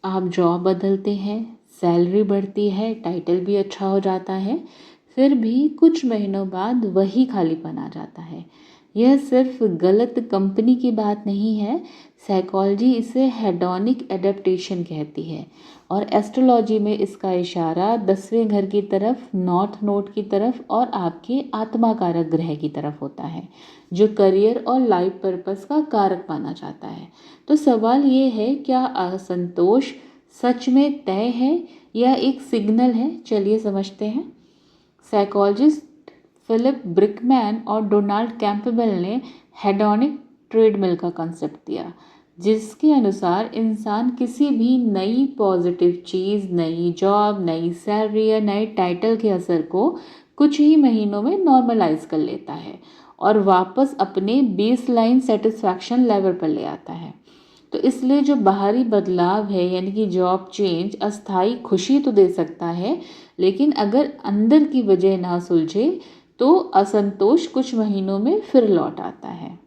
आप जॉब बदलते हैं, सैलरी बढ़ती है, टाइटल भी अच्छा हो जाता है, फिर भी कुछ महीनों बाद वही खालीपन आ जाता है। यह सिर्फ गलत कंपनी की बात नहीं है, साइकोलॉजी इसे हेडोनिक एडेप्टेशन कहती है और एस्ट्रोलॉजी में इसका इशारा 10वें घर की तरफ, नॉर्थ नोड की तरफ और आपके आत्मा कारक ग्रह की तरफ होता है, जो करियर और लाइफ पर्पस का कारक माना जाता है। तो सवाल ये है, क्या असंतोष सच में तय है या एक सिग्नल है? चलिए समझते हैं। साइकोलॉजिस्ट फिलिप ब्रिकमैन और डोनाल्ड कैंपबेल ने हेडोनिक ट्रेडमिल का कंसेप्ट दिया, जिसके अनुसार इंसान किसी भी नई पॉजिटिव चीज़, नई जॉब, नई सैलरी या नए टाइटल के असर को कुछ ही महीनों में नॉर्मलाइज कर लेता है और वापस अपने बेस लाइन सेटिस्फैक्शन लेवल पर ले आता है। तो इसलिए जो बाहरी बदलाव है, यानी कि जॉब चेंज, अस्थायी खुशी तो दे सकता है, लेकिन अगर अंदर की वजह ना सुलझे तो असंतोष कुछ महीनों में फिर लौट आता है।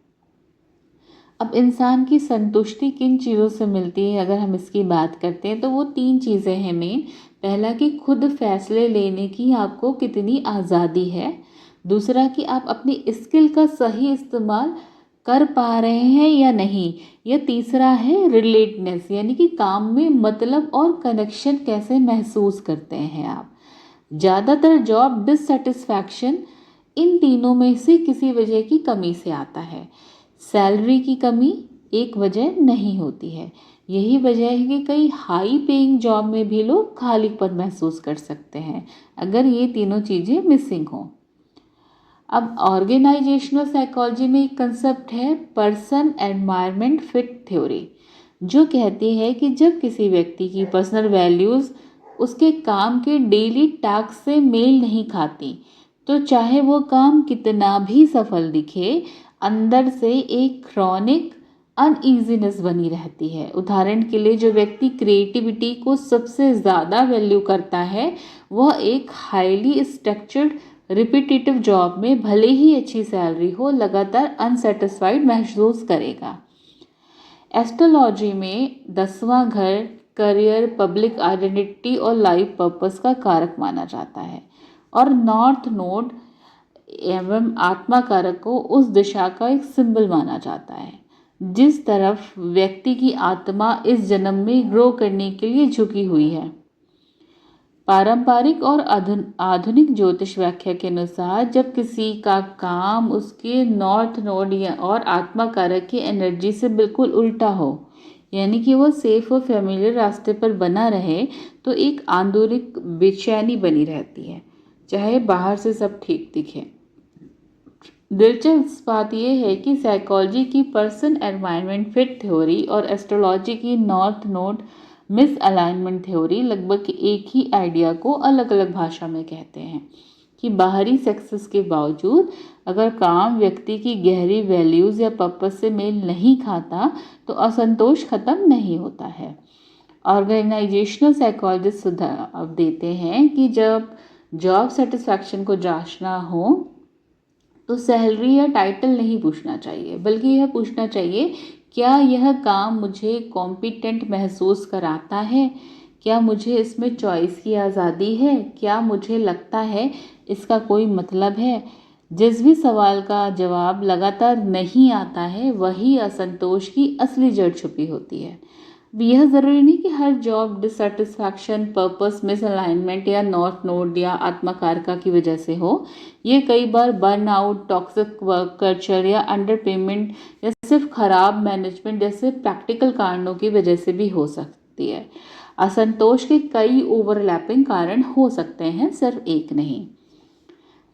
अब इंसान की संतुष्टि किन चीज़ों से मिलती है, अगर हम इसकी बात करते हैं तो वो 3 चीज़ें हैं मेन। पहला कि खुद फैसले लेने की आपको कितनी आज़ादी है। दूसरा कि आप अपनी स्किल का सही इस्तेमाल कर पा रहे हैं या नहीं। या तीसरा है रिलेटेडनेस, यानी कि काम में मतलब और कनेक्शन कैसे महसूस करते हैं आप। ज़्यादातर जॉब डिससेटिस्फैक्शन इन तीनों में से किसी वजह की कमी से आता है। सैलरी की कमी एक वजह नहीं होती है। यही वजह है कि कई हाई पेइंग जॉब में भी लोग खालीपन महसूस कर सकते हैं, अगर ये तीनों चीज़ें मिसिंग हों। अब ऑर्गेनाइजेशनल साइकोलॉजी में एक कंसेप्ट है पर्सन एनवायरनमेंट फिट थ्योरी, जो कहती है कि जब किसी व्यक्ति की पर्सनल वैल्यूज़ उसके काम के डेली टास्क से मेल नहीं खाती, तो चाहे वो काम कितना भी सफल दिखे, अंदर से एक क्रॉनिक अनईजीनेस बनी रहती है। उदाहरण के लिए, जो व्यक्ति क्रिएटिविटी को सबसे ज़्यादा वैल्यू करता है, वह एक हाईली स्ट्रक्चर्ड रिपीटेटिव जॉब में भले ही अच्छी सैलरी हो, लगातार अनसेटिस्फाइड महसूस करेगा। एस्ट्रोलॉजी में 10वां घर करियर, पब्लिक आइडेंटिटी और लाइफ पर्पस का कारक माना जाता है और नॉर्थ नोड एवं आत्मा कारक को उस दिशा का एक सिंबल माना जाता है जिस तरफ व्यक्ति की आत्मा इस जन्म में ग्रो करने के लिए झुकी हुई है। पारंपरिक और आधुनिक ज्योतिष व्याख्या के अनुसार, जब किसी का काम उसके नॉर्थ नोड और आत्मा कारक की एनर्जी से बिल्कुल उल्टा हो, यानी कि वो सेफ और फेमिलियर रास्ते पर बना रहे, तो एक आंतरिक बेचैनी बनी रहती है, चाहे बाहर से सब ठीक दिखे। दिलचस्प बात यह है कि साइकोलॉजी की पर्सन एनवायरनमेंट फिट थ्योरी और एस्ट्रोलॉजी की north node miss alignment theory लगभग एक ही आइडिया को अलग अलग भाषा में कहते हैं कि बाहरी सक्सेस के बावजूद अगर काम व्यक्ति की गहरी वैल्यूज़ या पर्पस से मेल नहीं खाता, तो असंतोष खत्म नहीं होता है। ऑर्गेनाइजेशनल साइकोलॉजिस्ट सुझाव देते हैं कि जब जॉब सेटिस्फैक्शन को जांचना हो तो सैलरी या टाइटल नहीं पूछना चाहिए, बल्कि यह पूछना चाहिए, क्या यह काम मुझे कॉम्पिटेंट महसूस कराता है? क्या मुझे इसमें चॉइस की आज़ादी है? क्या मुझे लगता है इसका कोई मतलब है? जिस भी सवाल का जवाब लगातार नहीं आता है, वही असंतोष की असली जड़ छुपी होती है। यह ज़रूरी नहीं कि हर जॉब डिससेटिस्फैक्शन, पर्पस मिसअलाइनमेंट या नॉर्थ नोड या आत्मकारका की वजह से हो। ये कई बार बर्नआउट, टॉक्सिक वर्क कल्चर या अंडर पेमेंट या सिर्फ खराब मैनेजमेंट जैसे प्रैक्टिकल कारणों की वजह से भी हो सकती है। असंतोष के कई ओवरलैपिंग कारण हो सकते हैं, सिर्फ एक नहीं।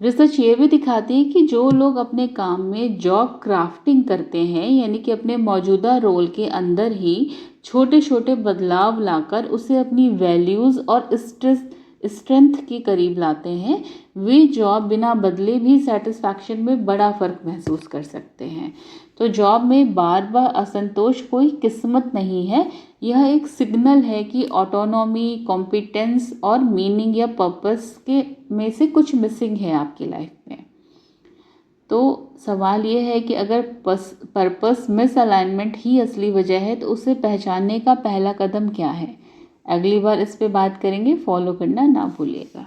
रिसर्च ये भी दिखाती है कि जो लोग अपने काम में जॉब क्राफ्टिंग करते हैं, यानी कि अपने मौजूदा रोल के अंदर ही छोटे छोटे बदलाव लाकर उसे अपनी वैल्यूज़ और स्ट्रेंथ के करीब लाते हैं, वे जॉब बिना बदले भी सेटिस्फैक्शन में बड़ा फ़र्क महसूस कर सकते हैं। तो जॉब में बार बार असंतोष कोई किस्मत नहीं है, यह एक सिग्नल है कि ऑटोनॉमी, कॉम्पिटेंस और मीनिंग या पर्पस के में से कुछ मिसिंग है आपकी लाइफ में। तो सवाल ये है कि अगर पर्पस मिसअलाइनमेंट ही असली वजह है, तो उसे पहचानने का पहला कदम क्या है? अगली बार इस पे बात करेंगे, फॉलो करना ना भूलिएगा।